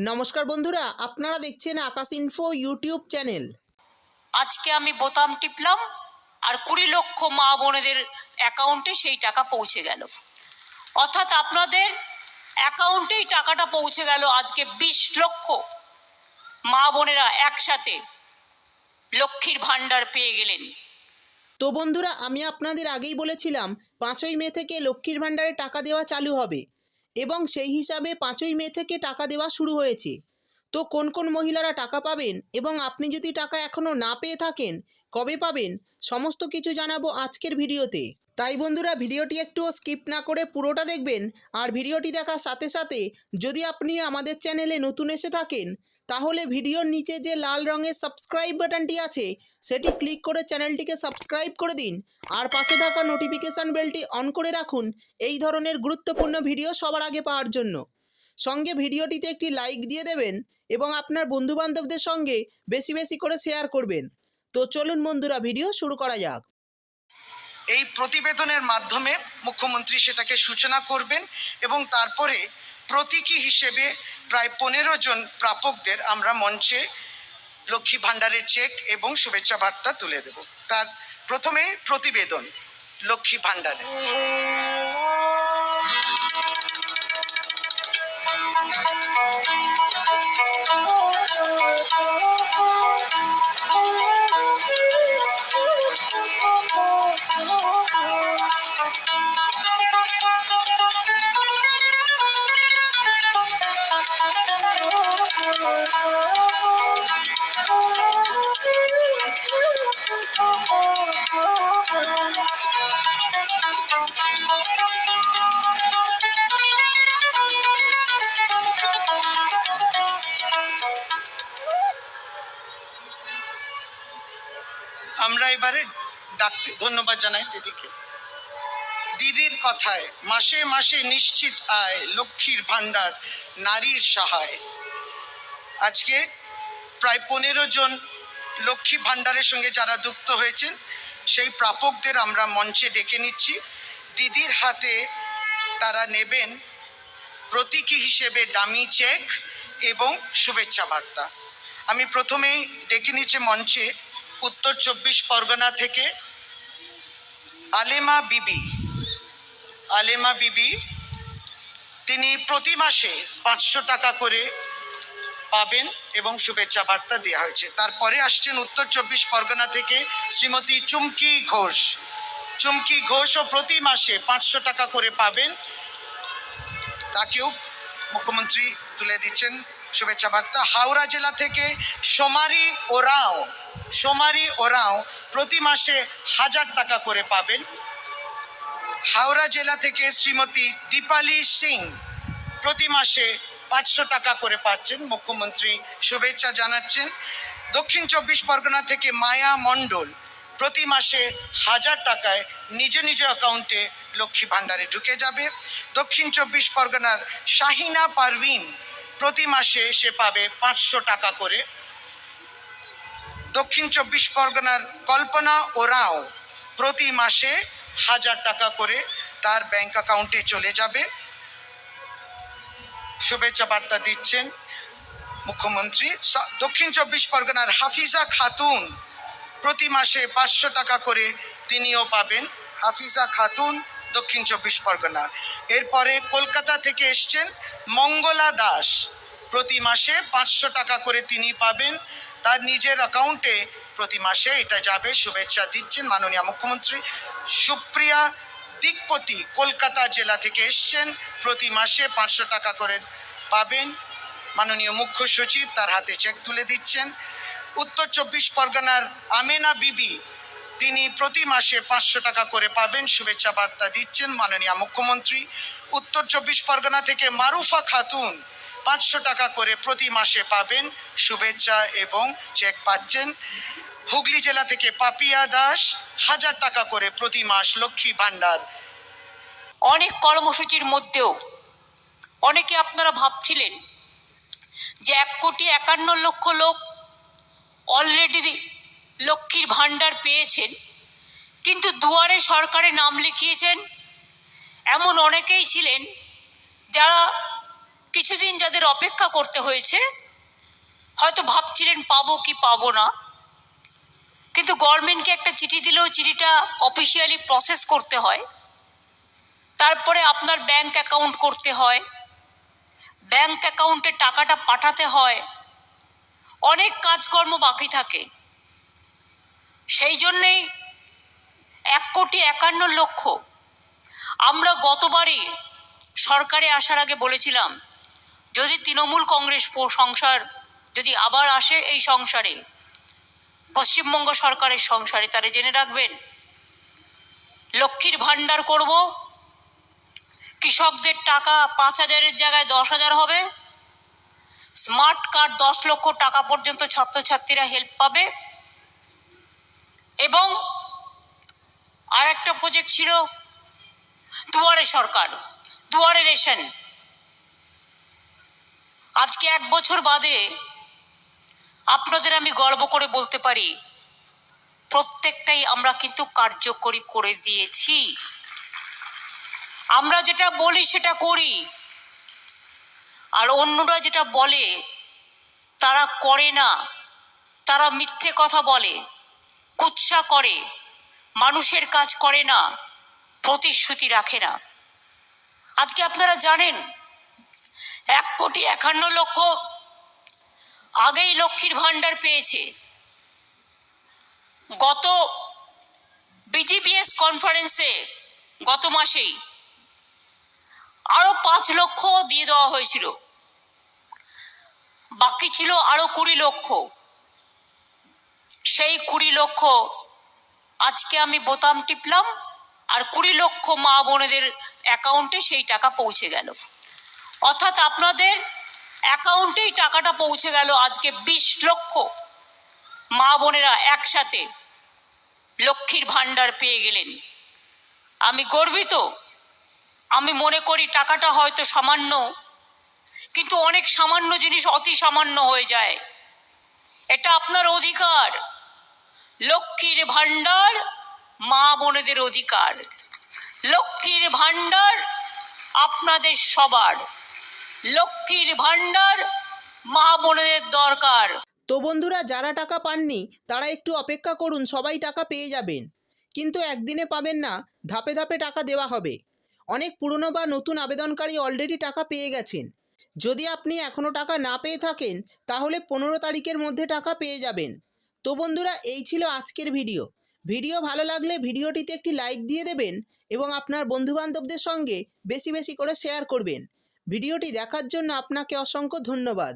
নমস্কার বন্ধুরা, আপনারা দেখছেন আকাশ ইনফো ইউটিউব চ্যানেল। আজকে আমি বোতাম টিপলাম আর 20 লক্ষ মা বোনেদের অ্যাকাউন্টে সেই টাকা পৌঁছে গেল। অর্থাৎ আপনাদের অ্যাকাউন্টেই টাকাটা পৌঁছে গেল। আজকে 20 লক্ষ মা বোনেরা একসাথে লক্ষ্মীর ভাণ্ডার পেয়ে গেলেন। তো বন্ধুরা, আমি আপনাদের আগেই বলেছিলাম 5ই মে থেকে লক্ষ্মীর ভাণ্ডারে টাকা দেওয়া চালু হবে এবং সেই হিসাবে 5ই মে থেকে টাকা দেওয়া শুরু হয়েছে। তো কোন কোন মহিলারা টাকা পাবেন এবং আপনি যদি টাকা এখনও না পেয়ে থাকেন কবে পাবেন, সমস্ত কিছু জানাবো আজকের ভিডিওতে। তাই বন্ধুরা, ভিডিওটি একটুও স্কিপ না করে পুরোটা দেখবেন। আর ভিডিওটি দেখার সাথে সাথে যদি আপনি আমাদের চ্যানেলে নতুন এসে থাকেন তাহলে ভিডিওর নিচে যে লাল রঙের সাবস্ক্রাইব বাটনটি আছে সেটি ক্লিক করে চ্যানেলটিকে সাবস্ক্রাইব করে দিন আর পাশে থাকা নোটিফিকেশান বেলটি অন করে রাখুন এই ধরনের গুরুত্বপূর্ণ ভিডিও সবার আগে পাওয়ার জন্য। সঙ্গে ভিডিওটিতে একটি লাইক দিয়ে দেবেন এবং আপনার বন্ধুবান্ধবদের সঙ্গে বেশি বেশি করে শেয়ার করবেন। তো চলুন বন্ধুরা, ভিডিও শুরু করা যাক। এই প্রতিবেদনের মাধ্যমে মুখ্যমন্ত্রী সেটাকে সূচনা করবেন এবং তারপরে প্রতীকী হিসেবে প্রায় 15 জন প্রাপকদের আমরা মঞ্চে লক্ষ্মী ভাণ্ডারের চেক এবং শুভেচ্ছা বার্তা তুলে দেব। তার প্রথমে প্রতিবেদন লক্ষ্মী ভাণ্ডারে। আমরা এবারে ডাকতে ধন্যবাদ জানাই দিদিকে। দিদির কথায় মাসে মাসে নিশ্চিত আয়, লক্ষ্মীর ভাণ্ডার নারীর সহায়। আজকে প্রায় 15 জন লক্ষ্মী ভাণ্ডারের সঙ্গে যারা যুক্ত হয়েছেন সেই প্রাপকদের আমরা মঞ্চে ডেকে নিচ্ছি। দিদির হাতে তারা নেবেন প্রতীকী হিসেবে ডামি চেক এবং শুভেচ্ছা বার্তা। আমি প্রথমেই ডেকে নিচ্ছি মঞ্চে উত্তর 24 পরগনা থেকে আলেমা বিবি। তিনি প্রতি মাসে 500 টাকা করে পাবেন এবং শুভেচ্ছা বার্তা দেওয়া হয়েছে। তারপরে আসছেন উত্তর 24 পরগনা থেকে শ্রীমতী চুমকি ঘোষও প্রতি মাসে 500 টাকা করে পাবেন, তাকেও মুখ্যমন্ত্রী তুলে দিচ্ছেন শুভেচ্ছা বার্তা। হাওড়া জেলা থেকে সোমারি ওরাও প্রতি মাসে 1000 টাকা করে পাবেন। হাওড়া জেলা থেকে শ্রীমতী দীপালি সিং প্রতি মাসে 500 টাকা করে পাচ্ছেন, মুখ্যমন্ত্রী শুভেচ্ছা জানাচ্ছেন। দক্ষিণ 24 পরগনা থেকে মায়া মণ্ডল প্রতি মাসে 1000 টাকায় নিজ নিজ অ্যাকাউন্টে লক্ষ্মী ভাণ্ডারে ঢুকে যাবে। দক্ষিণ 24 পরগনার শাহিনা পারভিন প্রতি মাসে সে পাবে 500 টাকা করে। দক্ষিণ 24 পরগনার কল্পনা ওরাও প্রতি মাসে 1000 টাকা করে তার ব্যাংক অ্যাকাউন্টে চলে যাবে। শুভেচ্ছা বার্তা দিচ্ছেন মুখ্যমন্ত্রী। দক্ষিণ 24 পরগনার হাফিজা খাতুন প্রতি মাসে 500 টাকা করে তিনিও পাবেন। হাফিজা খাতুন, দক্ষিণ 24 পরগনা। এরপরে কলকাতা থেকে এসছেন মঙ্গলা দাস, প্রতি মাসে 500 টাকা করে তিনি পাবেন, তার নিজের অ্যাকাউন্টে প্রতি মাসে এটা যাবে। শুভেচ্ছা দিচ্ছেন মাননীয় মুখ্যমন্ত্রী। সুপ্রিয়া দিকপতি কলকাতা জেলা থেকে এসছেন, প্রতি মাসে 500 টাকা করে পাবেন, মাননীয় মুখ্য সচিব তার হাতে চেক তুলে দিচ্ছেন। উত্তর 24 পরগনার আমেনা বিবি, তিনি প্রতি মাসে 500 টাকা করে পাবেন, শুভেচ্ছা বার্তা দিচ্ছেন মাননীয় মুখ্যমন্ত্রী। উত্তর 24 পরগনা থেকে মারুফা খাতুন 500 টাকা করে প্রতি মাসে পাবেন, শুভেচ্ছা এবং চেক পাচ্ছেন। হুগলি জেলা থেকে পাপিয়া দাস 1000 টাকা করে প্রতি মাস লক্ষ্মী ভাণ্ডার। অনেক কর্মসূচির মধ্যেও অনেকে আপনারা ভাবছিলেন যে 1,51,00,000 লোক অলরেডি লক্ষ্মীর ভাণ্ডার পেয়েছেন, কিন্তু দুয়ারে সরকারে নাম লিখিয়েছেন এমন অনেকেই ছিলেন যারা কিছুদিন যাদের অপেক্ষা করতে হয়েছে, হয়তো ভাবছিলেন পাবো কি পাবো না, কিন্তু গভর্নমেন্টকে একটা চিঠি দিলেও চিঠিটা অফিসিয়ালি প্রসেস করতে হয়, তারপরে আপনার ব্যাংক অ্যাকাউন্ট করতে হয়, ব্যাংক অ্যাকাউন্টে টাকাটা পাঠাতে হয়, অনেক কাজকর্ম বাকি থাকে। সেই জন্যেই 1,51,00,000 আমরা গতবারই সরকারে আসার আগে বলেছিলাম, যদি তৃণমূল কংগ্রেস সংসার যদি আবার আসে এই সংসারে, পশ্চিমবঙ্গ সরকারের সংসারে, তারা জেনে রাখবেন লক্ষ্মীর ভাণ্ডার করব, কৃষকদের টাকা 5,000-এর জায়গায় 10,000 হবে, স্মার্ট কার্ড 10 লক্ষ টাকা পর্যন্ত ছাত্রছাত্রীরা হেল্প পাবে, এবং আর একটা প্রজেক্ট ছিল দুয়ারে সরকার, দুয়ারে রেশন। আজকে 1 বছর বাদে আপনাদের আমি গর্ব করে বলতে পারি প্রত্যেকটাই আমরা কিন্তু কার্যকরী করে দিয়েছি। আমরা যেটা বলি সেটা করি, আর অন্যরা যেটা বলে তারা করে না, তারা মিথ্যে কথা বলে, কুৎসা করে, মানুষের কাজ করে না, প্রতিশ্রুতি রাখে না। আজকে আপনারা জানেন 1,51,00,000 আগেই লক্ষ্মীর ভাণ্ডার পেয়েছে। গত বিজিবিএস কনফারেন্সে গত মাসেই আরো 5 লক্ষ দিয়ে দেওয়া হয়েছিল, বাকি ছিল আরো 20 লক্ষ। সেই 20 লক্ষ আজকে আমি বোতাম টিপলাম আর 20 লক্ষ মা বোনেদের অ্যাকাউন্টে সেই টাকা পৌঁছে গেল। অর্থাৎ আপনাদের অ্যাকাউন্টেই টাকাটা পৌঁছে গেল। আজকে 20 লক্ষ মা বোনেরা একসাথে লক্ষ্মীর ভাণ্ডার পেয়ে গেলেন। আমি গর্বিত। আমি মনে করি টাকাটা হয়তো সামান্য, কিন্তু অনেক সামান্য জিনিস অতি সামান্য হয়ে যায়। এটা আপনার অধিকার। লক্ষ্মীর ভাণ্ডার মা বোনেদের অধিকার। লক্ষ্মীর ভাণ্ডার আপনাদের সবার। লক্ষ্মীর ভাণ্ডার মা বোনেদের দরকার। তো বন্ধুরা, যারা টাকা পাননি তারা একটু অপেক্ষা করুন, সবাই টাকা পেয়ে যাবেন। কিন্তু একদিনে পাবেন না, ধাপে ধাপে টাকা দেওয়া হবে। অনেক পুরনো বা নতুন আবেদনকারী অলরেডি টাকা পেয়ে গেছেন। যদি আপনি এখনও টাকা না পেয়ে থাকেন তাহলে 15 তারিখের মধ্যে টাকা পেয়ে যাবেন। তো বন্ধুরা, এই ছিল আজকের ভিডিও। ভিডিও ভালো লাগলে ভিডিওটিতে একটি লাইক দিয়ে দেবেন এবং আপনার বন্ধুবান্ধবদের সঙ্গে বেশি বেশি করে শেয়ার করবেন। ভিডিওটি দেখার জন্য আপনাকে অসংখ্য ধন্যবাদ।